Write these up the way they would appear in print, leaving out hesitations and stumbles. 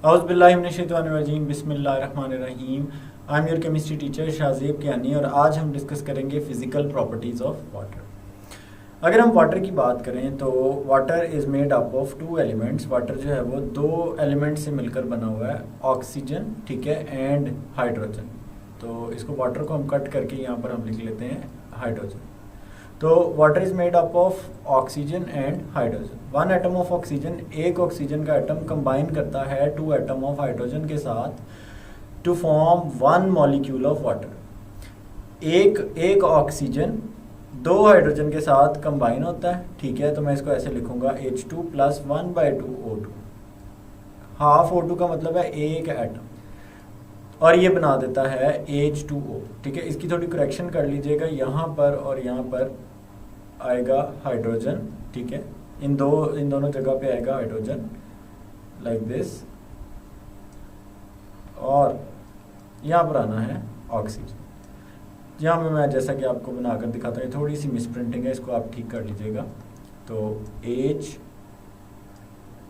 औज़ुबिल्लाहिमिनश्शैतानिर्रजीम बिस्मिल्लाहिर्रहमानिर्रहीम। I am your chemistry teacher Shahzeb Kiyani और आज हम डिस्कस करेंगे फ़िज़िकल प्रॉपर्टीज़ ऑफ वाटर। अगर हम वाटर की बात करें तो water is made up of two elements. Water जो है वो दो एलिमेंट से मिलकर बना हुआ है, ऑक्सीजन, ठीक है, एंड हाइड्रोजन। तो इसको वाटर को हम कट करके यहाँ पर हम लिख लेते हैं हाइड्रोजन। तो water is made up of oxygen and hydrogen. One atom of oxygen, एक ऑक्सीजन का एटम कंबाइन करता है टू एटम ऑफ हाइड्रोजन के साथ to form one molecule of water. एक ऑक्सीजन दो हाइड्रोजन के साथ कंबाइन होता है, ठीक है। तो मैं इसको ऐसे लिखूंगा H2 plus 1/2 O2। Half O2 का मतलब है एक एटम और ये बना देता है H2O, ठीक है। इसकी थोड़ी करेक्शन कर लीजिएगा, यहाँ पर और यहाँ पर आएगा हाइड्रोजन, ठीक है। इन दोनों जगह पे आएगा हाइड्रोजन लाइक दिस, और यहाँ पर आना है ऑक्सीजन। यहाँ पे मैं जैसा कि आपको बनाकर दिखाता हूँ, थोड़ी सी मिसप्रिंटिंग है, इसको आप ठीक कर लीजिएगा। तो H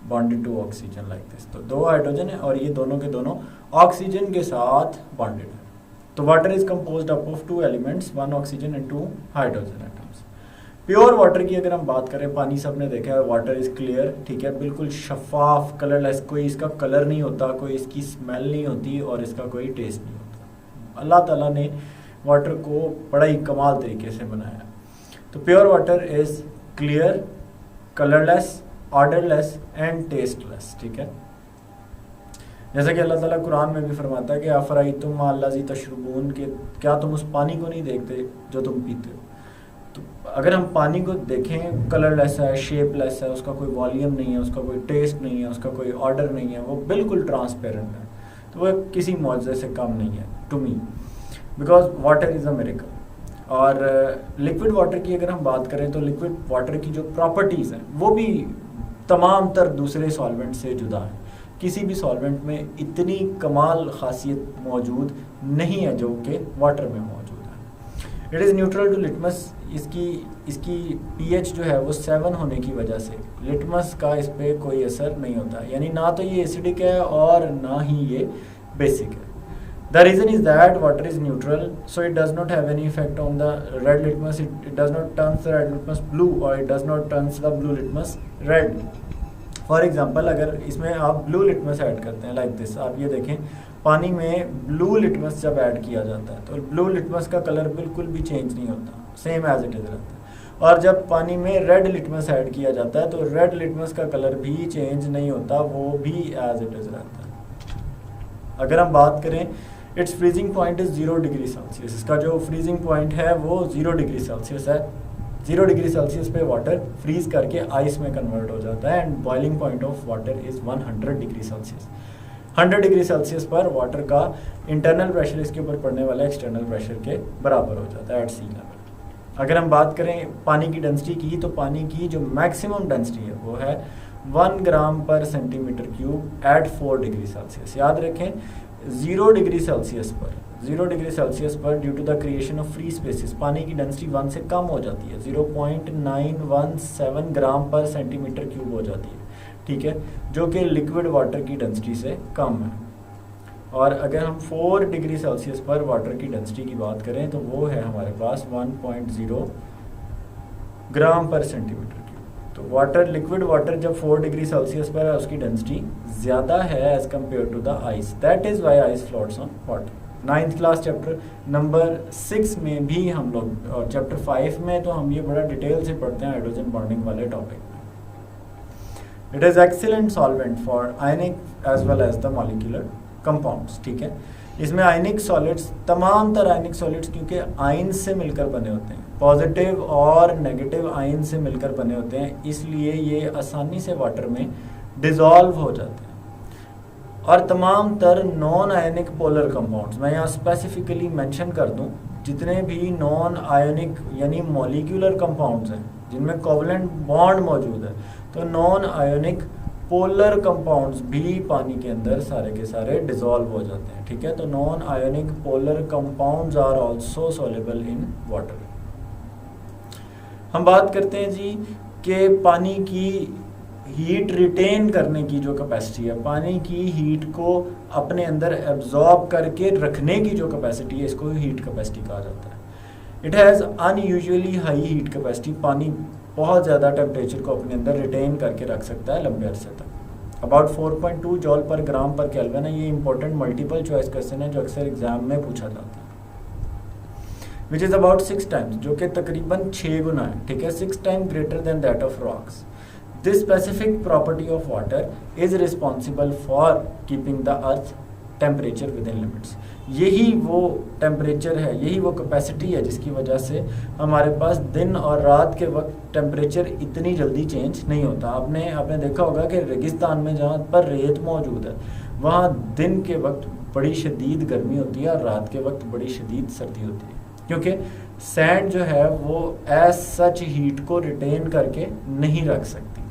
bonded to oxygen like this. तो दो हाइड्रोजन है और ये दोनों के दोनों ऑक्सीजन के साथ बॉन्डेड है। तो water is composed up of two elements, one oxygen and two hydrogen atoms. Pure water की अगर हम बात करें, पानी सबने देखा है, वाटर इज क्लियर, ठीक है, बिल्कुल शफाफ, कलरलेस, कोई इसका कलर नहीं होता, कोई इसकी स्मेल नहीं होती और इसका कोई टेस्ट नहीं होता। अल्लाह ताला ने वाटर को बड़ा ही कमाल तरीके से बनाया। तो pure water is clear, colourless, odourless and tasteless, ठीक है। जैसा कि अल्लाह ताला कुरान में भी फरमाता है कि अफराइतुम माल्लाज़ी तशरबून, के क्या तुम उस पानी को नहीं देखते जो तुम पीते हो। तो अगर हम पानी को देखें, कलरलेस है, शेपलेस है, उसका कोई वॉल्यूम नहीं है, उसका कोई टेस्ट नहीं है, उसका कोई ऑर्डर नहीं है, वो बिल्कुल ट्रांसपेरेंट है, तो वह किसी मौजज़े से कम नहीं है to me, because water is a miracle. और लिक्विड वाटर की अगर हम बात करें तो लिक्विड वाटर की जो प्रॉपर्टीज़ हैं वो भी तमाम तर दूसरे सॉल्वेंट से जुदा है। किसी भी सॉल्वेंट में इतनी कमाल खासियत मौजूद नहीं है जो कि वाटर में मौजूद है। It is neutral to litmus. इसकी pH जो है वो 7 होने की वजह से लिटमस का इस पर कोई असर नहीं होता है, यानी ना तो ये एसिडिक है और ना ही ये बेसिक है। The reason is that water is neutral, so it does not have any effect on the red litmus. It does not turn the red litmus blue, or it does not turn the blue litmus red. For example, अगर इसमें आप blue litmus add करते हैं like this, आप ये देखें, पानी में blue litmus जब ऐड किया जाता है तो blue litmus का कलर बिल्कुल भी चेंज नहीं होता, सेम एज इट इज़ रहता है। और जब पानी में रेड लिटमस ऐड किया जाता है तो रेड लिटमस का कलर भी चेंज नहीं होता, वो भी एज इट इज़ रहता है। अगर हम बात करें, it's freezing point is 0 degree Celsius. इसका जो फ्रीजिंग पॉइंट है वो 0 डिग्री सेल्सियस है। 0 डिग्री सेल्सियस पे वाटर फ्रीज करके आइस में कन्वर्ट हो जाता है। And boiling point of water is 100 degree Celsius. 100 degree Celsius पर वाटर का इंटरनल प्रेशर इसके ऊपर पड़ने वाले एक्सटर्नल प्रेशर के बराबर हो जाता है एट सी लेवल। अगर हम बात करें पानी की डेंसिटी की, तो पानी की जो मैक्सिमम डेंसिटी है वो है 1 gram per centimetre cube at 4 degree Celsius. याद रखें, 0 डिग्री सेल्सियस पर due to the creation of free spaces पानी की डेंसिटी 1 से कम हो जाती है, 0.917 ग्राम पर सेंटीमीटर क्यूब हो जाती है, ठीक है, जो कि लिक्विड वाटर की डेंसिटी से कम है। और अगर हम 4 डिग्री सेल्सियस पर वाटर की डेंसिटी की बात करें तो वो है हमारे पास 1.0 ग्राम पर सेंटीमीटर क्यूब। तो वाटर, लिक्विड वाटर जब 4 डिग्री सेल्सियस पर है उसकी डेंसिटी ज़्यादा है as compare to the ice. That is why ice floats on water. 9th class chapter number 6 में भी हम लोग, और चैप्टर 5 में तो हम ये बड़ा डिटेल से पढ़ते हैं हाइड्रोजन बॉन्डिंग वाले टॉपिक में। It is excellent solvent for ionic as well as the molecular compounds, ठीक है। इसमें आयनिक सॉलिड्स, तमाम तरह आयनिक सॉलिड्स क्योंकि आयन से मिलकर बने होते हैं, पॉजिटिव और नेगेटिव आयन से मिलकर बने होते हैं, इसलिए ये आसानी से वाटर में डिज़ोल्व हो जाते हैं। और तमाम तर नॉन आयनिक पोलर कंपाउंड्स, मैं यहाँ स्पेसिफिकली मेंशन कर दूँ, जितने भी नॉन आयनिक यानी मॉलिक्यूलर कंपाउंड्स हैं जिनमें कोवलेंट बॉन्ड मौजूद है, तो नॉन आयनिक पोलर कंपाउंड्स भी पानी के अंदर सारे के सारे डिज़ोल्व हो जाते हैं, ठीक है। तो non ionic polar compounds are also soluble in water. हम बात करते हैं जी कि पानी की हीट रिटेन करने की जो कैपेसिटी है, पानी की हीट को अपने अंदर एब्जॉर्ब करके रखने की जो कैपेसिटी है, इसको हीट कैपेसिटी कहा जाता है। It has unusually high heat capacity, पानी बहुत ज़्यादा टेम्परेचर को अपने अंदर रिटेन करके रख सकता है लंबे अरसे तक। अबाउट 4.2 जॉल पर ग्राम पर केल्विन है। ये इंपॉर्टेंट मल्टीपल चॉइस क्वेश्चन है जो अक्सर एग्जाम में पूछा जाता है। विच इज़ अबाउट 6 टाइम्स, जो कि तकरीबन 6 गुना है, ठीक है, 6 time greater than that of rocks. This specific property of water is responsible for keeping the earth temperature with in limits. यही वो टेम्परेचर है, यही वो कैपेसिटी है जिसकी वजह से हमारे पास दिन और रात के वक्त टेम्परेचर इतनी जल्दी चेंज नहीं होता। आपने देखा होगा कि रेगिस्तान में जहाँ पर रेत मौजूद है वहाँ दिन के वक्त बड़ी शदीद गर्मी होती है और रात के वक्त बड़ी शदीद सर्दी होती है, क्योंकि सैंड जो है वो एज सच हीट को रिटेन करके नहीं रख सकती।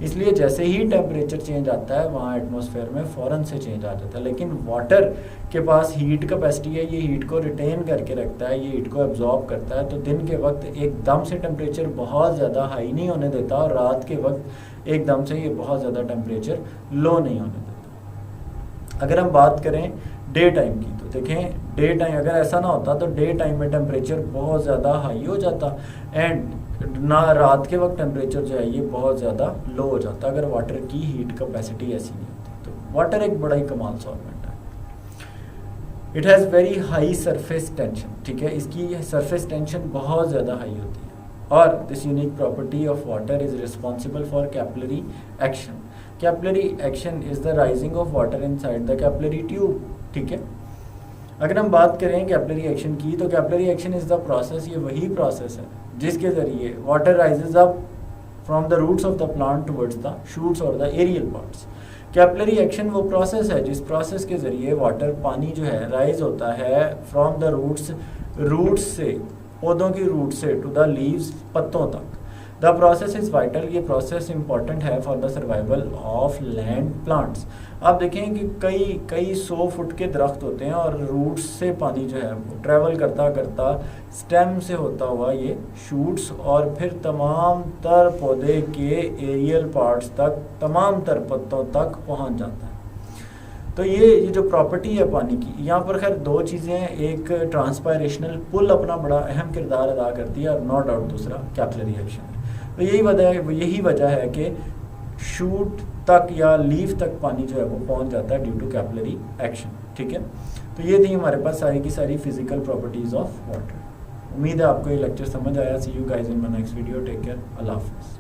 इसलिए जैसे ही टेम्परेचर चेंज आता है वहाँ एटमॉस्फेयर में फ़ौरन से चेंज आ जाता है। लेकिन वाटर के पास हीट कैपेसिटी है, ये हीट को रिटेन करके रखता है, ये हीट को एब्जॉर्ब करता है। तो दिन के वक्त एकदम से टेम्परेचर बहुत ज़्यादा हाई नहीं होने देता और रात के वक्त एकदम से ये बहुत ज़्यादा टेम्परेचर लो नहीं होने देता। अगर हम बात करें डे टाइम की, तो देखें डे टाइम अगर ऐसा ना होता तो डे टाइम में टेम्परेचर बहुत ज़्यादा हाई हो जाता एंड ना रात के वक्त टेम्परेचर जो है ये बहुत ज़्यादा लो हो जाता अगर वाटर की हीट कैपेसिटी ऐसी नहीं होती। तो वाटर एक बड़ा ही कमाल सॉल्वेंट है। It has very high surface tension, ठीक है, इसकी सरफेस टेंशन बहुत ज़्यादा हाई होती है। और this unique property of water is responsible for capillary action. Capillary action is the rising of water inside the capillary tube, ठीक है। अगर हम बात करें कैपिलरी एक्शन की, तो capillary action is the process, ये वही प्रोसेस है जिसके ज़रिए water rises up from the roots of the plant towards the shoots और the aerial parts. Capillary action वो प्रोसेस है जिस प्रोसेस के ज़रिए वाटर पानी जो है राइज होता है फ्रॉम द रूट्स से, पौधों की रूट से, टू द लीव्स, पत्तों तक। द प्रोसेस इज़ वाइटल, ये प्रोसेस इंपॉर्टेंट है for the survival of land plants. आप देखें कि कई 100 फुट के दरख्त होते हैं और रूट्स से पानी जो है वो ट्रैवल करता करता स्टेम से होता हुआ ये शूट्स और फिर तमाम तर पौधे के एरियल पार्ट्स तक, तमाम तर पत्तों तक पहुंच जाता है। तो ये जो प्रॉपर्टी है पानी की, यहाँ पर खैर दो चीज़ें हैं, एक ट्रांसपायरेशनल पुल अपना बड़ा अहम किरदार अदा करती है और नो डाउट दूसरा कैपिलरी एक्शन है। तो यही वजह है कि शूट तक या लीफ तक पानी जो है वो पहुंच जाता है ड्यू टू कैपिलरी एक्शन, ठीक है। तो ये थी हमारे पास सारी की सारी फिजिकल प्रॉपर्टीज़ ऑफ वाटर। उम्मीद है आपको ये लेक्चर समझ आया। See you guys in my next video, take care, अल्लाह हाफिज़।